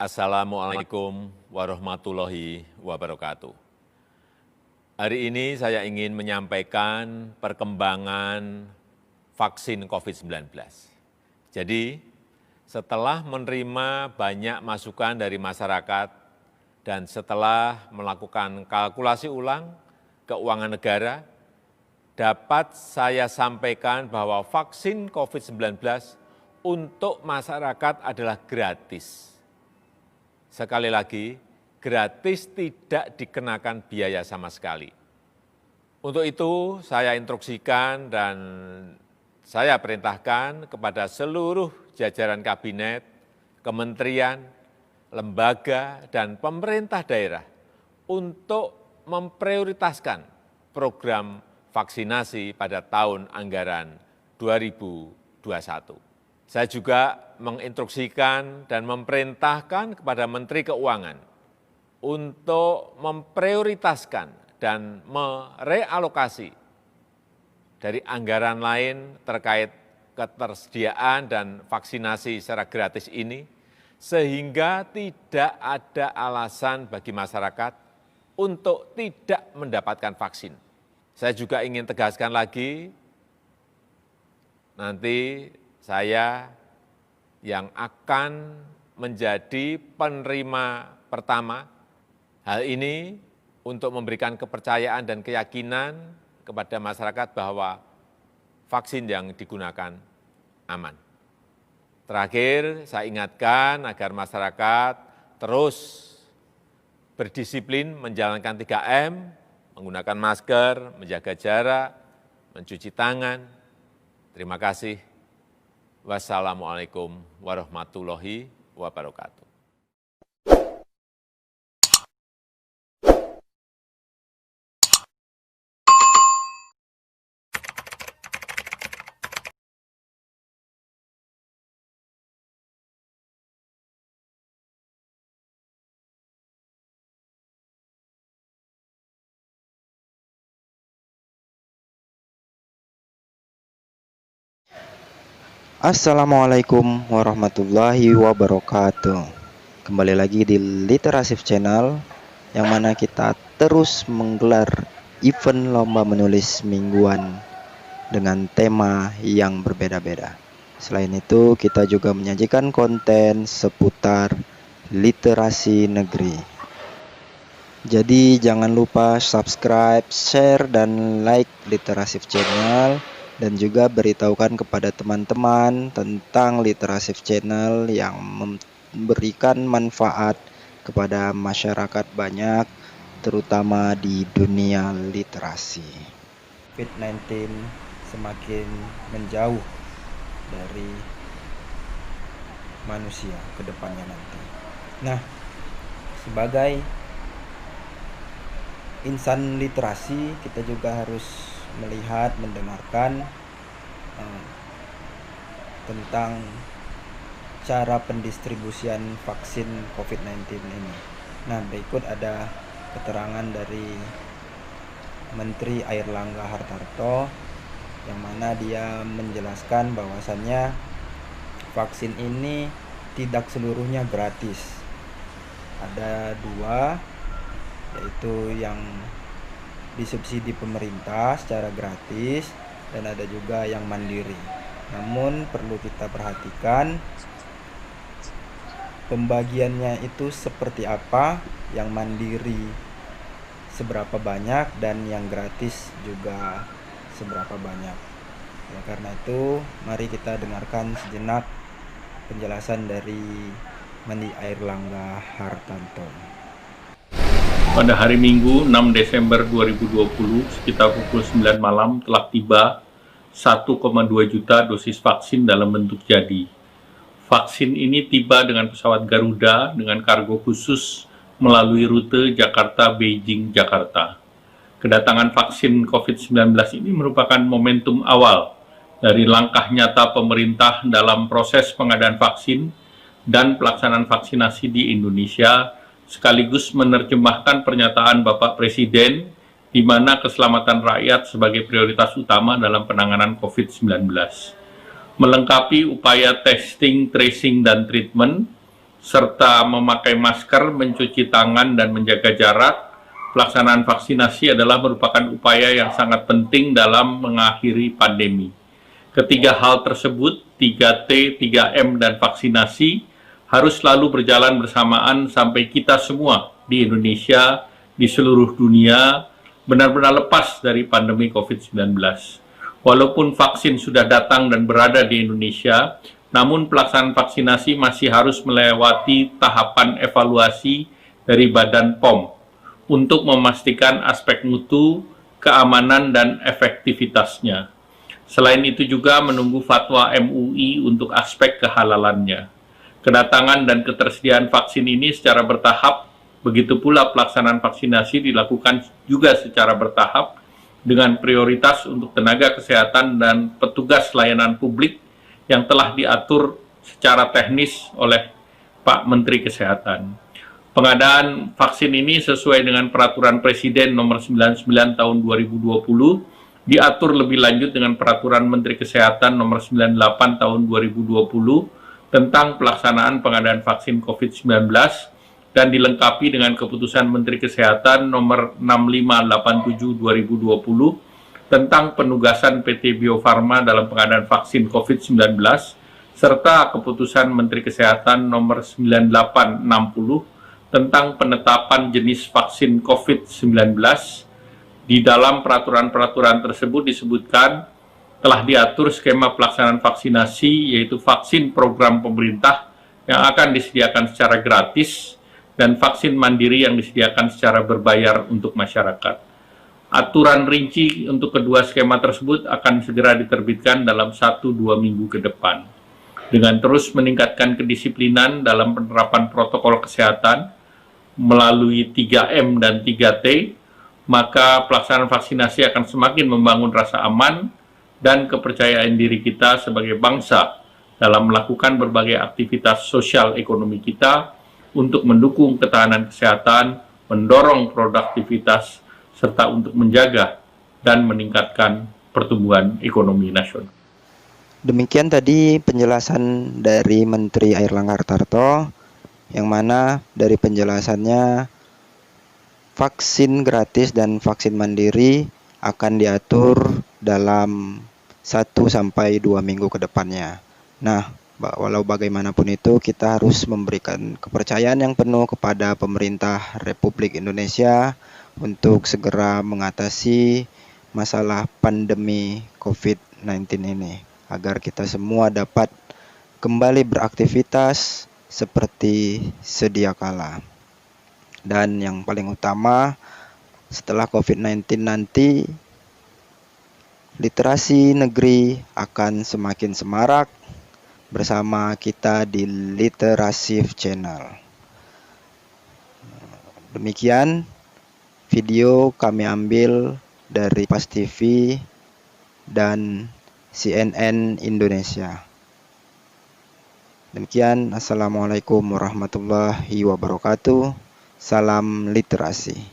Assalamualaikum warahmatullahi wabarakatuh. Hari ini saya ingin menyampaikan perkembangan vaksin COVID-19. Jadi, setelah menerima banyak masukan dari masyarakat dan setelah melakukan kalkulasi ulang keuangan negara, dapat saya sampaikan bahwa vaksin COVID-19 untuk masyarakat adalah gratis. Sekali lagi, gratis, tidak dikenakan biaya sama sekali. Untuk itu, saya instruksikan dan saya perintahkan kepada seluruh jajaran kabinet, kementerian, lembaga, dan pemerintah daerah untuk memprioritaskan program vaksinasi pada tahun anggaran 2021. Saya juga menginstruksikan dan memerintahkan kepada Menteri Keuangan untuk memprioritaskan dan merealokasi dari anggaran lain terkait ketersediaan dan vaksinasi secara gratis ini, sehingga tidak ada alasan bagi masyarakat untuk tidak mendapatkan vaksin. Saya juga ingin tegaskan lagi, nanti saya yang akan menjadi penerima pertama. Hal ini untuk memberikan kepercayaan dan keyakinan kepada masyarakat bahwa vaksin yang digunakan aman. Terakhir, saya ingatkan agar masyarakat terus berdisiplin menjalankan 3M, menggunakan masker, menjaga jarak, mencuci tangan. Terima kasih. Wassalamualaikum warahmatullahi wabarakatuh. Assalamualaikum warahmatullahi wabarakatuh. Kembali lagi di Literasif Channel, yang mana kita terus menggelar event lomba menulis mingguan dengan tema yang berbeda-beda. Selain itu, kita juga menyajikan konten seputar literasi negeri. Jadi jangan lupa subscribe, share, dan like Literasif Channel, dan juga beritahukan kepada teman-teman tentang Literasif Channel yang memberikan manfaat kepada masyarakat banyak, terutama di dunia literasi. COVID-19 semakin menjauh dari manusia ke depannya nanti. Nah, sebagai insan literasi, kita juga harus melihat, mendengarkan tentang cara pendistribusian vaksin COVID-19 ini. Nah, berikut ada keterangan dari Menteri Airlangga Hartarto, yang mana dia menjelaskan bahwasannya vaksin ini tidak seluruhnya gratis. Ada dua, yaitu yang disubsidi pemerintah secara gratis dan ada juga yang mandiri. Namun perlu kita perhatikan pembagiannya itu seperti apa, yang mandiri seberapa banyak dan yang gratis juga seberapa banyak. Ya, karena itu mari kita dengarkan sejenak penjelasan dari Menteri Airlangga Hartarto. Pada hari Minggu 6 Desember 2020 sekitar pukul 9 malam telah tiba 1,2 juta dosis vaksin dalam bentuk jadi. Vaksin ini tiba dengan pesawat Garuda dengan kargo khusus melalui rute Jakarta-Beijing-Jakarta. Kedatangan vaksin COVID-19 ini merupakan momentum awal dari langkah nyata pemerintah dalam proses pengadaan vaksin dan pelaksanaan vaksinasi di Indonesia, sekaligus menerjemahkan pernyataan Bapak Presiden di mana keselamatan rakyat sebagai prioritas utama dalam penanganan COVID-19. Melengkapi upaya testing, tracing, dan treatment, serta memakai masker, mencuci tangan, dan menjaga jarak. Pelaksanaan vaksinasi adalah merupakan upaya yang sangat penting dalam mengakhiri pandemi. Ketiga hal tersebut, 3T, 3M, dan vaksinasi, harus selalu berjalan bersamaan sampai kita semua di Indonesia, di seluruh dunia, benar-benar lepas dari pandemi COVID-19. Walaupun vaksin sudah datang dan berada di Indonesia, namun pelaksanaan vaksinasi masih harus melewati tahapan evaluasi dari Badan POM untuk memastikan aspek mutu, keamanan, dan efektivitasnya. Selain itu juga menunggu fatwa MUI untuk aspek kehalalannya. Kedatangan dan ketersediaan vaksin ini secara bertahap, begitu pula pelaksanaan vaksinasi dilakukan juga secara bertahap dengan prioritas untuk tenaga kesehatan dan petugas layanan publik yang telah diatur secara teknis oleh Pak Menteri Kesehatan. Pengadaan vaksin ini sesuai dengan Peraturan Presiden Nomor 99 Tahun 2020, diatur lebih lanjut dengan Peraturan Menteri Kesehatan Nomor 98 Tahun 2020 tentang pelaksanaan pengadaan vaksin COVID-19 dan dilengkapi dengan Keputusan Menteri Kesehatan Nomor 6587 2020 tentang penugasan PT Bio Farma dalam pengadaan vaksin COVID-19 serta Keputusan Menteri Kesehatan Nomor 9860 tentang penetapan jenis vaksin COVID-19. Di dalam peraturan-peraturan tersebut disebutkan telah diatur skema pelaksanaan vaksinasi, yaitu vaksin program pemerintah yang akan disediakan secara gratis dan vaksin mandiri yang disediakan secara berbayar untuk masyarakat. Aturan rinci untuk kedua skema tersebut akan segera diterbitkan dalam 1-2 minggu ke depan. Dengan terus meningkatkan kedisiplinan dalam penerapan protokol kesehatan, melalui 3M dan 3T, maka pelaksanaan vaksinasi akan semakin membangun rasa aman dan kepercayaan diri kita sebagai bangsa dalam melakukan berbagai aktivitas sosial ekonomi kita untuk mendukung ketahanan kesehatan, mendorong produktivitas, serta untuk menjaga dan meningkatkan pertumbuhan ekonomi nasional. Demikian tadi penjelasan dari Menteri Airlangga Hartarto, yang mana dari penjelasannya vaksin gratis dan vaksin mandiri akan diatur dalam 1-2 minggu ke depannya. Nah, walau bagaimanapun itu kita harus memberikan kepercayaan yang penuh kepada pemerintah Republik Indonesia untuk segera mengatasi masalah pandemi COVID-19 ini, agar kita semua dapat kembali beraktivitas seperti sedia kala. Dan yang paling utama, setelah COVID-19 nanti, literasi negeri akan semakin semarak bersama kita di Literasif Channel. Demikian video kami ambil dari Pas TV dan CNN Indonesia. Demikian, Assalamualaikum warahmatullahi wabarakatuh. Salam literasi.